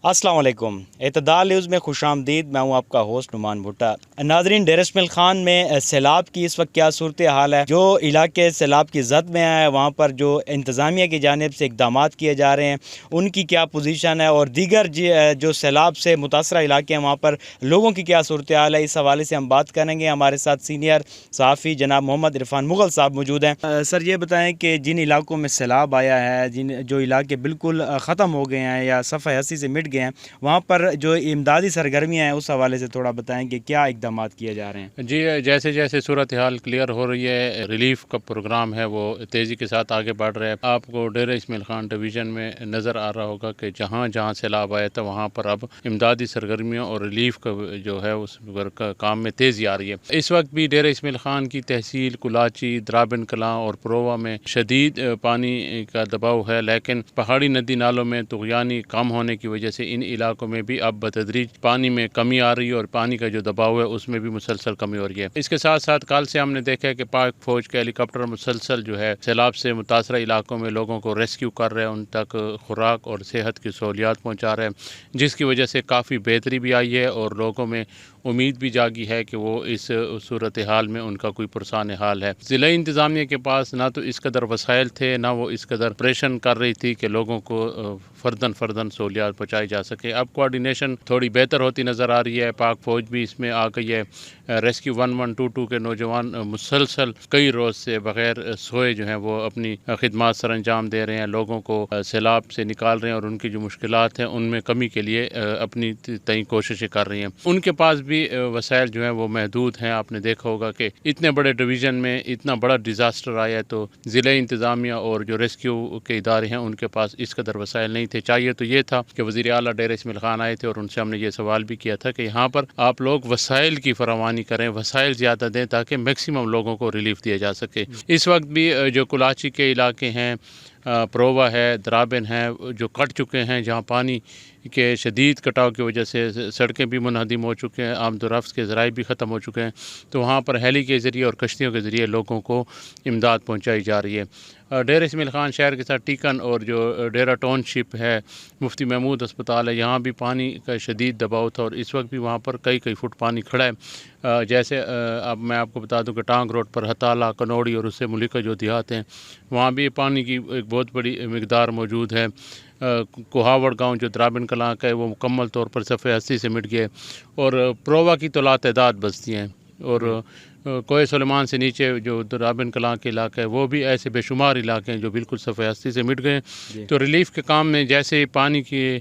السلام علیکم، اعتدال نیوز میں خوش آمدید۔ میں ہوں آپ کا ہوسٹ نعمان بھٹا۔ ناظرین، ڈیرہ اسماعیل خان میں سیلاب کی اس وقت کیا صورتحال ہے؟ جو علاقے سیلاب کی زد میں آئے ہیں وہاں پر جو انتظامیہ کی جانب سے اقدامات کیے جا رہے ہیں ان کی کیا پوزیشن ہے، اور دیگر جو سیلاب سے متاثرہ علاقے ہیں وہاں پر لوگوں کی کیا صورتحال ہے، اس حوالے سے ہم بات کریں گے۔ ہمارے ساتھ سینئر صحافی جناب محمد عرفان مغل صاحب موجود ہیں۔ سر، یہ بتائیں کہ جن علاقوں میں سیلاب آیا ہے، جو علاقے بالکل ختم ہو گئے ہیں یا صفحہ ہستی سے مٹ گئے ہیں، وہاں پر جو امدادی سرگرمیاں ہیں اس حوالے سے تھوڑا بتائیں کہ کیا اقدامات کیے جا رہے ہیں؟ جی، جیسے جیسے صورتحال کلیئر ہو رہی ہے، ریلیف کا پروگرام ہے وہ تیزی کے ساتھ آگے بڑھ رہا ہے۔ آپ کو ڈیرہ اسماعیل خان ڈویژن میں نظر آ رہا ہوگا کہ جہاں جہاں سیلاب آیا تھا وہاں پر اب امدادی سرگرمیوں اور ریلیف کا جو ہے اس کام میں تیزی آ رہی ہے۔ اس وقت بھی ڈیرہ اسماعیل خان کی تحصیل کلاچی، درابن کلاں اور پرووا میں شدید پانی کا دباؤ ہے، لیکن پہاڑی ندی نالوں میں طغیانی کم ہونے کی وجہ سے ان علاقوں میں بھی اب بتدریج پانی میں کمی آ رہی ہے اور پانی کا جو دباؤ ہے اس میں بھی مسلسل کمی ہو رہی ہے۔ اس کے ساتھ ساتھ کل سے ہم نے دیکھا ہے کہ پاک فوج کے ہیلی کاپٹر مسلسل جو ہے سیلاب سے متاثرہ علاقوں میں لوگوں کو ریسکیو کر رہے ہیں، ان تک خوراک اور صحت کی سہولیات پہنچا رہے ہیں، جس کی وجہ سے کافی بہتری بھی آئی ہے اور لوگوں میں امید بھی جاگی ہے کہ وہ اس صورتحال میں ان کا کوئی پرسان حال ہے۔ ضلع انتظامیہ کے پاس نہ تو اس قدر وسائل تھے، نہ وہ اس قدر پریشن کر رہی تھی کہ لوگوں کو فرداً سہولیات پہنچائی جا سکے۔ اب کوارڈینیشن تھوڑی بہتر ہوتی نظر آ رہی ہے، پاک فوج بھی اس میں آ گئی ہے۔ ریسکیو 1122 کے نوجوان مسلسل کئی روز سے بغیر سوئے جو ہیں وہ اپنی خدمات سر انجام دے رہے ہیں، لوگوں کو سیلاب سے نکال رہے ہیں اور ان کی جو مشکلات ہیں ان میں کمی کے لیے اپنی تئیں کوششیں کر رہی ہیں۔ ان کے پاس بھی وسائل جو ہیں وہ محدود ہیں۔ آپ نے دیکھا ہوگا کہ اتنے بڑے ڈویژن میں اتنا بڑا ڈیزاسٹر آیا ہے تو ضلع انتظامیہ اور جو ریسکیو کے ادارے ہیں ان کے پاس اس قدر وسائل نہیں تھے۔ چاہیے تو یہ تھا کہ وزیر اعلیٰ ڈیرہ اسماعیل خان آئے تھے اور ان سے ہم نے یہ سوال بھی کیا تھا کہ یہاں پر آپ لوگ وسائل کی فراوانی کریں، وسائل زیادہ دیں تاکہ میکسیمم لوگوں کو ریلیف دیا جا سکے۔ اس وقت بھی جو کلاچی کے علاقے ہیں، پرووا ہے، درابن ہے، جو کٹ چکے ہیں، جہاں پانی کے شدید کٹاؤ کی وجہ سے سڑکیں بھی منہدم ہو چکے ہیں، آمد و رفت کے ذرائع بھی ختم ہو چکے ہیں، تو وہاں پر ہیلی کے ذریعے اور کشتیوں کے ذریعے لوگوں کو امداد پہنچائی جا رہی ہے۔ ڈیرہ اسماعیل خان شہر کے ساتھ ٹیکن اور جو ڈیرہ ٹاؤن شپ ہے، مفتی محمود اسپتال ہے، یہاں بھی پانی کا شدید دباؤ تھا اور اس وقت بھی وہاں پر کئی فٹ پانی کھڑا ہے۔ جیسے اب میں آپ کو بتا دوں کہ ٹانگ روڈ پر ہتالا، کنوڑی اور اس سے ملکہ جو دیہات ہیں وہاں بھی پانی کی ایک بہت بڑی مقدار موجود ہے۔ کوہاوڑ گاؤں جو درابن کلاں کا ہے وہ مکمل طور پر صفحہ ہستی سے مٹ گئے اور پرووا کی تو لاتعداد بستیاں ہیں، اور کوہ سلیمان سے نیچے جو درابن کلاں کے علاقے ہے وہ بھی ایسے بے شمار علاقے ہیں جو بالکل صفحہ ہستی سے مٹ گئے ہیں۔ تو ریلیف کے کام میں جیسے پانی کی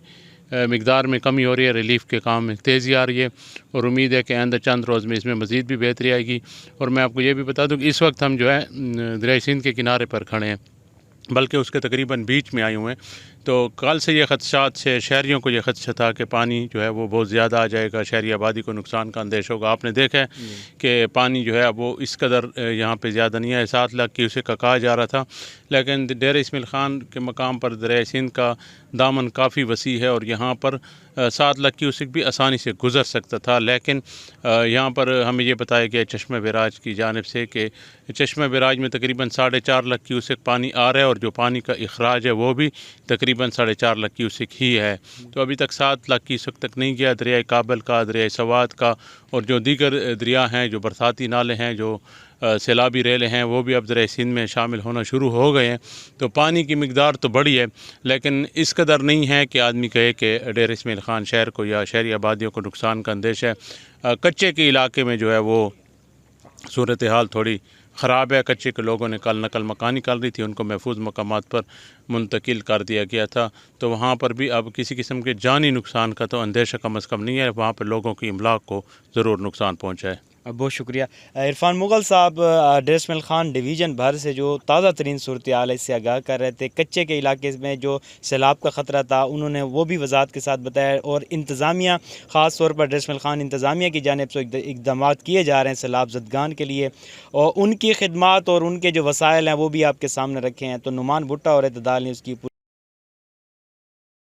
مقدار میں کمی ہو رہی ہے، ریلیف کے کام میں تیزی آ رہی ہے اور امید ہے کہ آئندہ چند روز میں اس میں مزید بھی بہتری آئے گی۔ اور میں آپ کو یہ بھی بتا دوں کہ اس وقت ہم جو ہے دریائے سندھ کے کنارے پر کھڑے ہیں، بلکہ اس کے تقریباً بیچ میں آئے ہوئے ہیں۔ تو کل سے یہ خدشات سے شہریوں کو یہ خدشہ تھا کہ پانی جو ہے وہ بہت زیادہ آ جائے گا، شہری آبادی کو نقصان کا اندیشہ ہوگا۔ آپ نے دیکھا ہے کہ پانی جو ہے وہ اس قدر یہاں پہ زیادہ نہیں ہے، 7 لاکھ کیوسیک کا کہا جا رہا تھا، لیکن ڈیرہ اسماعیل خان کے مقام پر دریائے سندھ کا دامن کافی وسیع ہے اور یہاں پر 7 لاکھ کیوسیک بھی آسانی سے گزر سکتا تھا، لیکن یہاں پر ہمیں یہ بتایا گیا چشمہ بیراج کی جانب سے کہ چشمہ بیراج میں تقریباً 4.5 لاکھ کیوسیک پانی آ رہا ہے اور جو پانی کا اخراج ہے وہ بھی تقریباً 4.5 لاکھ کیوسیک ہی ہے۔ تو ابھی تک 7 لاکھ کیوسیک تک نہیں گیا۔ دریائے کابل کا، دریائے سوات کا اور جو دیگر دریا ہیں، جو برساتی نالے ہیں، جو سیلابی ریلیں ہیں، وہ بھی اب دریائے سندھ میں شامل ہونا شروع ہو گئے ہیں۔ تو پانی کی مقدار تو بڑی ہے لیکن اس قدر نہیں ہے کہ آدمی کہے کہ ڈیرہ اسماعیل خان شہر کو یا شہری آبادیوں کو نقصان کا اندیشہ ہے۔ کچے کے علاقے میں جو ہے وہ صورتحال تھوڑی خراب ہے۔ کچے کے لوگوں نے کل نقل مکانی کر رہی تھی، ان کو محفوظ مقامات پر منتقل کر دیا گیا تھا، تو وہاں پر بھی اب کسی قسم کے جانی نقصان کا تو اندیشہ کم از کم نہیں ہے، وہاں پر لوگوں کی املاک کو ضرور نقصان پہنچا ہے۔ بہت شکریہ عرفان مغل صاحب۔ ڈیرہ اسماعیل خان ڈویژن بھر سے جو تازہ ترین صورتحال ہے اس سے آگاہ کر رہے تھے۔ کچے کے علاقے میں جو سیلاب کا خطرہ تھا انہوں نے وہ بھی وضاحت کے ساتھ بتایا، اور انتظامیہ خاص طور پر ڈیرہ اسماعیل خان انتظامیہ کی جانب سے اقدامات کیے جا رہے ہیں سیلاب زدگان کے لیے، اور ان کی خدمات اور ان کے جو وسائل ہیں وہ بھی آپ کے سامنے رکھے ہیں۔ تو نعمان بھٹا اور اعتدال نیوز کی